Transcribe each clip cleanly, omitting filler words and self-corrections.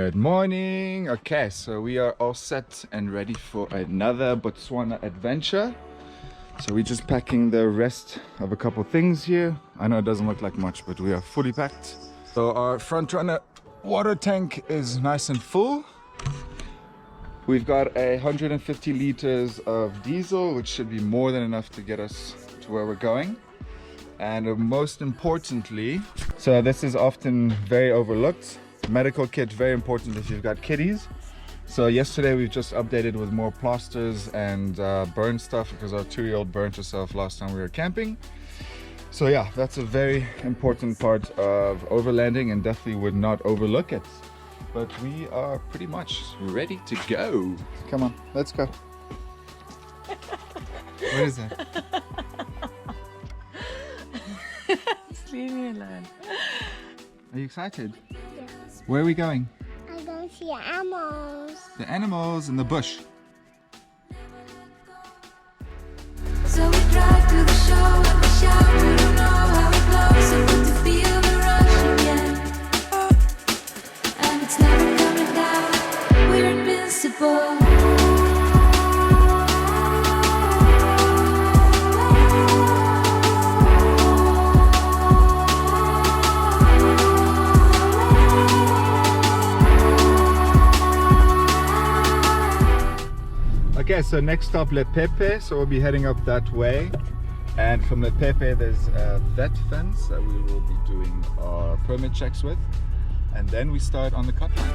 Good morning. Okay, so we are all set and ready for another Botswana adventure. So we're just packing the rest of a couple things here. I know it doesn't look like much, but we are fully packed. So our front runner water tank is nice and full. We've got 150 liters of diesel, which should be more than enough to get us to where we're going. And most importantly, so this is often very overlooked, medical kit, very important if you've got kiddies. So yesterday we've just updated with more plasters and burn stuff because our 2-year-old burnt herself last time we were camping. So yeah, that's a very important part of overlanding and definitely would not overlook it. But we are pretty much ready to go. Come on, let's go. What is that? Just leave me alone. Are you excited? Yes. Where are we going? I'm going to see animals. The animals in the bush. So we drive to the show and we shout, we don't know how it goes, and we to feel the rush again. And it's never coming down, we're invincible. Okay, so next stop Le Pepe, so we'll be heading up that way, and from Le Pepe there's a vet fence that we will be doing our permit checks with, and then we start on the cutline.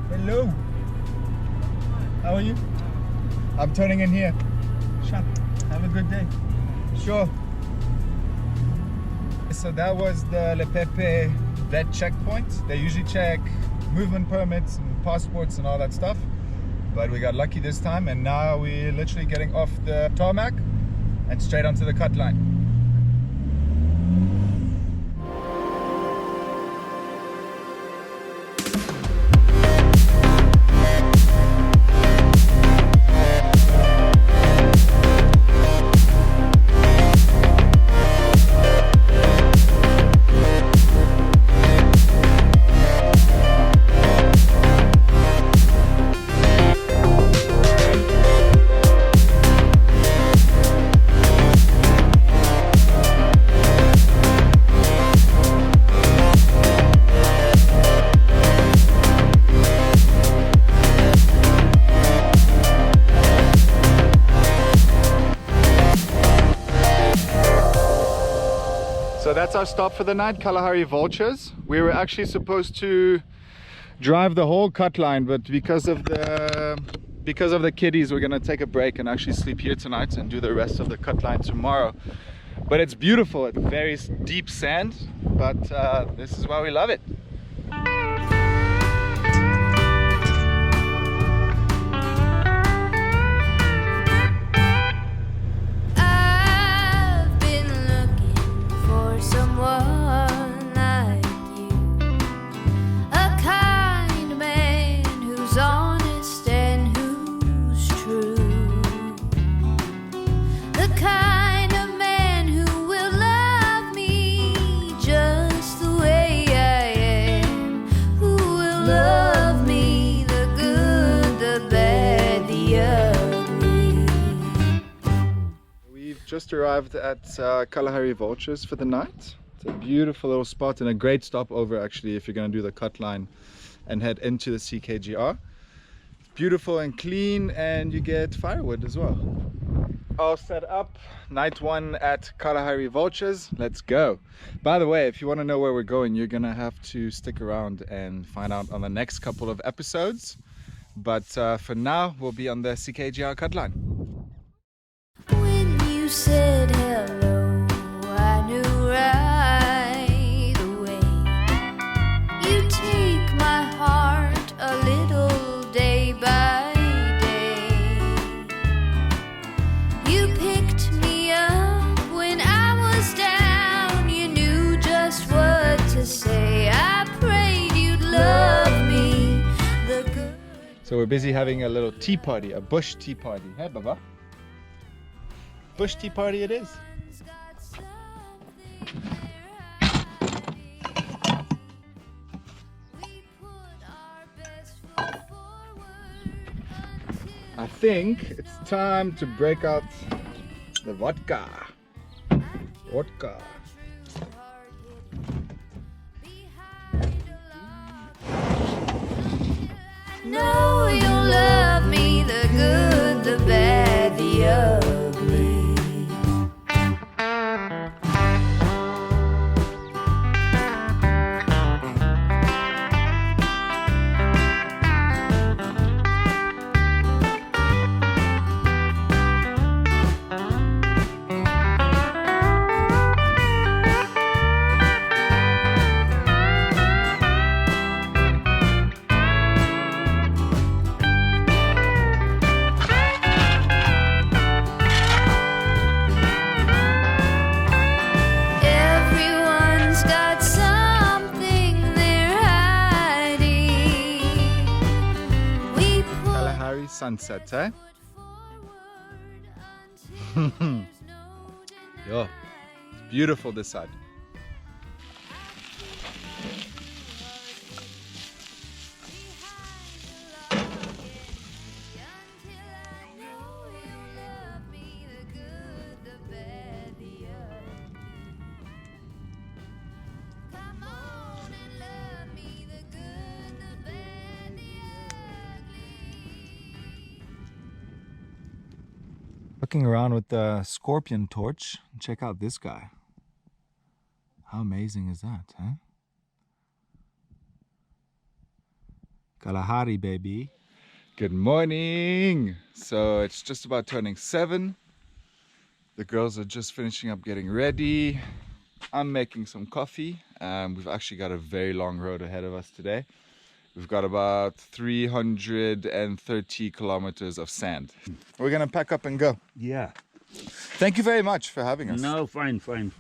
Hello. How are you? I'm turning in here. Sure. Have a good day. Sure. So that was the Le Pepe vet checkpoint. They usually check movement permits and passports and all that stuff. But we got lucky this time, and now we're literally getting off the tarmac and straight onto the cut line. So that's our stop for the night, Kalahari Vultures. We were actually supposed to drive the whole cut line, but because of the kiddies, we're gonna take a break and actually sleep here tonight and do the rest of the cut line tomorrow. But it's beautiful, it's very deep sand, but this is why we love it. Someone like you, a kind man who's honest and who's true, the kind of man who will love me just the way I am, who will love me, the good, the bad, the ugly. We've just arrived at Kalahari Vultures for the night. It's a beautiful little spot and a great stopover actually if you're going to do the cut line and head into the CKGR. It's beautiful and clean, and you get firewood as well. All set up, night one at Kalahari Vultures. Let's go. By the way, if you want to know where we're going, you're gonna have to stick around and find out on the next couple of episodes. But for now, we'll be on the CKGR cut line. When you said hello, I knew right away. You take my heart a little day by day. You picked me up when I was down. You knew just what to say. I prayed So we're busy having a little tea party, a bush tea party. Hey, Baba? Bush tea party it is. I think it's time to break out the vodka. Vodka. Know you'll love me, the good, the bad, the ugly. Everyone's got something they're hiding. We put Kalahari sunset, eh? Yo, it's beautiful this side. Looking around with the scorpion torch, check out this guy. How amazing is that, huh? Kalahari, baby. Good morning. So it's just about turning 7. The girls are just finishing up getting ready. I'm making some coffee. We've actually got a very long road ahead of us today. We've got about 330 kilometers of sand. We're gonna pack up and go. Yeah. Thank you very much for having us. No, fine. I'm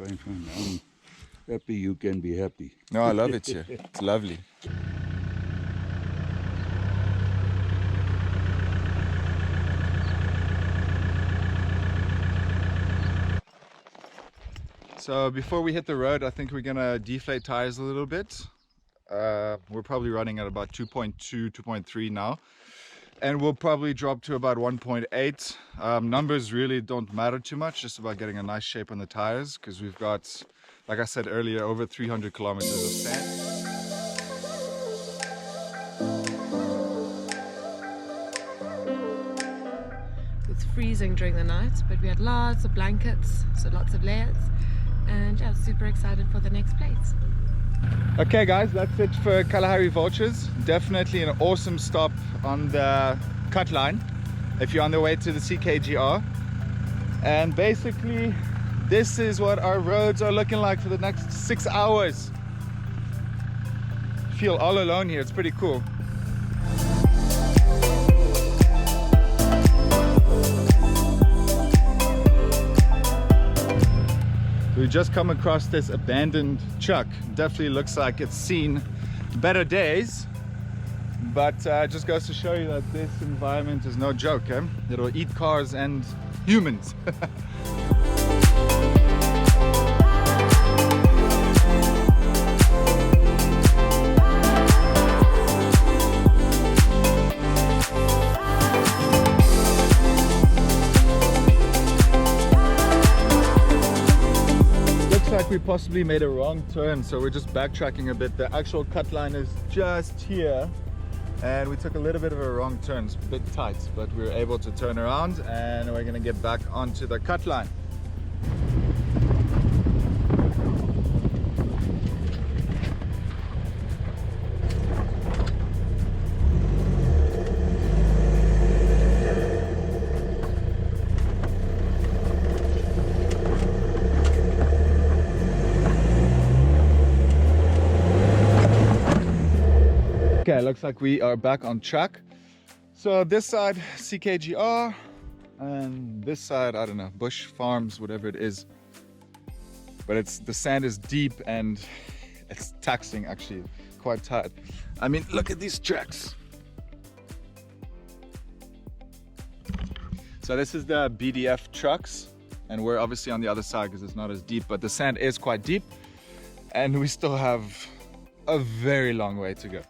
happy you can be happy. No, I love it here. It's lovely. So before we hit the road, I think we're gonna deflate tires a little bit. We're probably running at about 2.2, 2.3 now. And we'll probably drop to about 1.8. Numbers really don't matter too much, just about getting a nice shape on the tires, because we've got, like I said earlier, over 300 kilometers of sand. It's freezing during the night, but we had lots of blankets, so lots of layers. And yeah, super excited for the next place. Okay guys, that's it for Kalahari Vultures. Definitely an awesome stop on the cutline if you're on the way to the CKGR. And basically this is what our roads are looking like for the next 6 hours. Feel all alone here, it's pretty cool. We just come across this abandoned truck. Definitely looks like it's seen better days, but just goes to show you that this environment is no joke, eh? It'll eat cars and humans. Like we possibly made a wrong turn, so we're just backtracking a bit. The actual cut line is just here and we took a little bit of a wrong turn. It's a bit tight, but we were able to turn around and we're gonna get back onto the cut line. Okay, looks like we are back on track. So this side, CKGR, and this side, I don't know, Bush Farms, whatever it is. But the sand is deep and it's taxing, actually, quite tight. I mean, look at these tracks. So this is the BDF trucks, and we're obviously on the other side because it's not as deep, but the sand is quite deep, and we still have a very long way to go.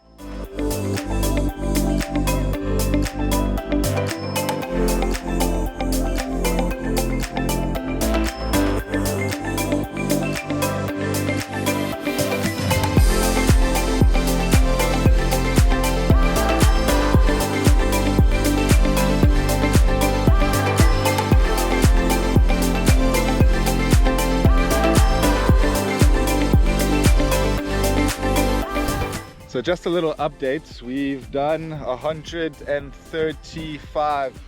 So just a little update, we've done 135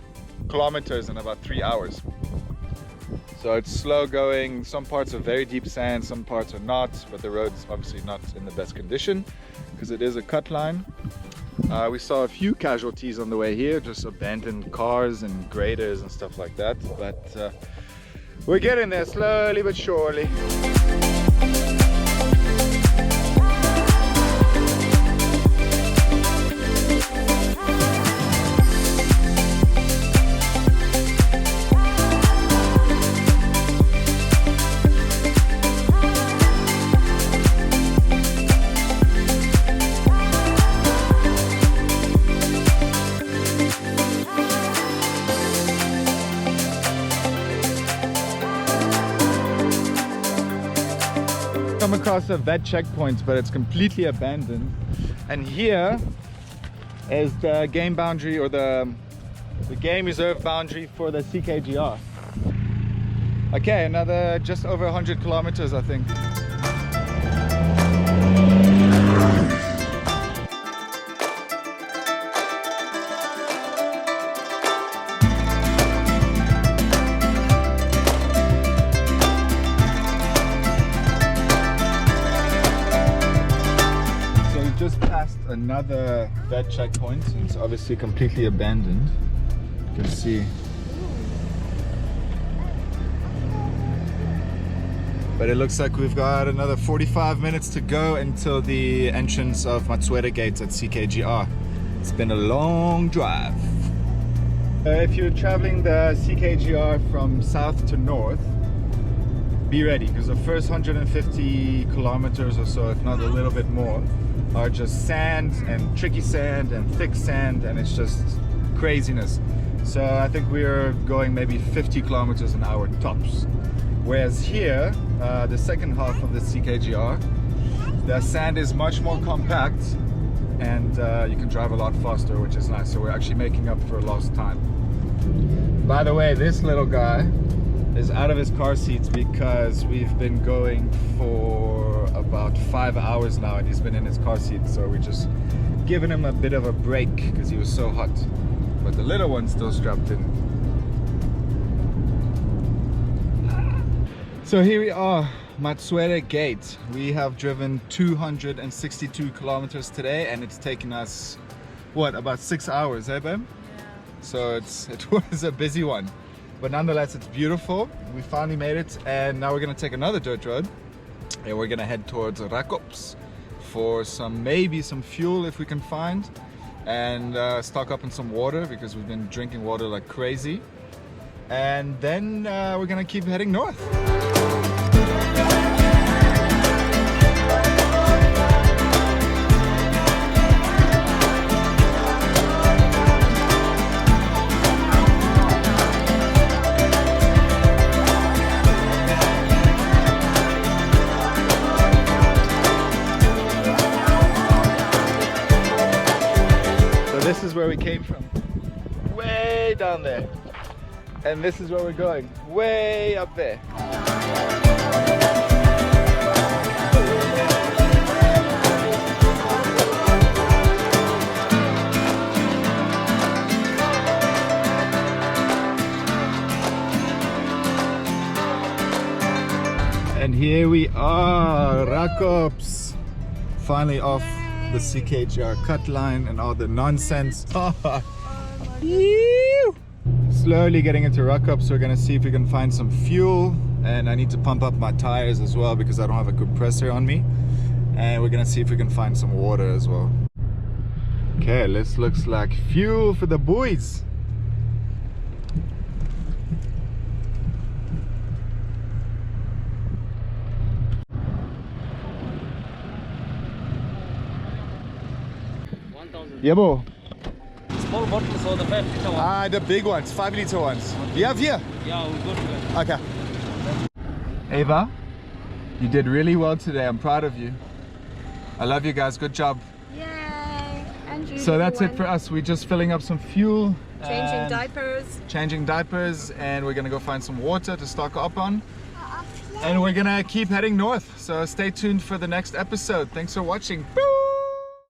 kilometers in about 3 hours. So it's slow going, some parts are very deep sand, some parts are not, but the road's obviously not in the best condition because it is a cut line. We saw a few casualties on the way here, just abandoned cars and graders and stuff like that, but we're getting there slowly but surely. Come across a vet checkpoint, but it's completely abandoned, and here is the game boundary, or the game reserve boundary for the CKGR. Okay, another just over 100 kilometers, I think. Another vet checkpoint, and it's obviously completely abandoned. You can see. But it looks like we've got another 45 minutes to go until the entrance of Botswana Gate at CKGR. It's been a long drive. If you're traveling the CKGR from south to north, be ready, because the first 150 kilometers or so, if not a little bit more, are just sand and tricky sand and thick sand, and it's just craziness. So I think we're going maybe 50 kilometers an hour tops. Whereas here, the second half of the CKGR, the sand is much more compact, and you can drive a lot faster, which is nice. So we're actually making up for lost time. By the way, this little guy is out of his car seat because we've been going for about 5 hours now, and he's been in his car seat, so we just given him a bit of a break because he was so hot. But the little one's still strapped in. So here we are, Botswana Gate. We have driven 262 kilometers today, and it's taken us, what, about 6 hours, eh babe? Yeah. So it was a busy one. But nonetheless, it's beautiful. We finally made it, and now we're gonna take another dirt road, and we're gonna head towards Rakops for maybe some fuel if we can find, and stock up on some water because we've been drinking water like crazy. And then we're gonna keep heading north. This is where we came from, way down there, and this is where we're going, way up there. And here we are, Rakops, finally off the CKGR cut line and all the nonsense. Slowly getting into Rakops. We're gonna see if we can find some fuel, and I need to pump up my tires as well because I don't have a compressor on me, and we're gonna see if we can find some water as well. Okay, this looks like fuel for the boys. Yebo. Small bottles or the 5 liter one? Ah, the big ones, 5 liter ones. You have here? Yeah, we'll go to that. Okay. Ava, you did really well today. I'm proud of you. I love you guys. Good job. Yay! Andrew, So that's it for us. We're just filling up some fuel. Changing diapers. Changing diapers, and we're gonna go find some water to stock up on. And we're gonna keep heading north. So stay tuned for the next episode. Thanks for watching. Boo!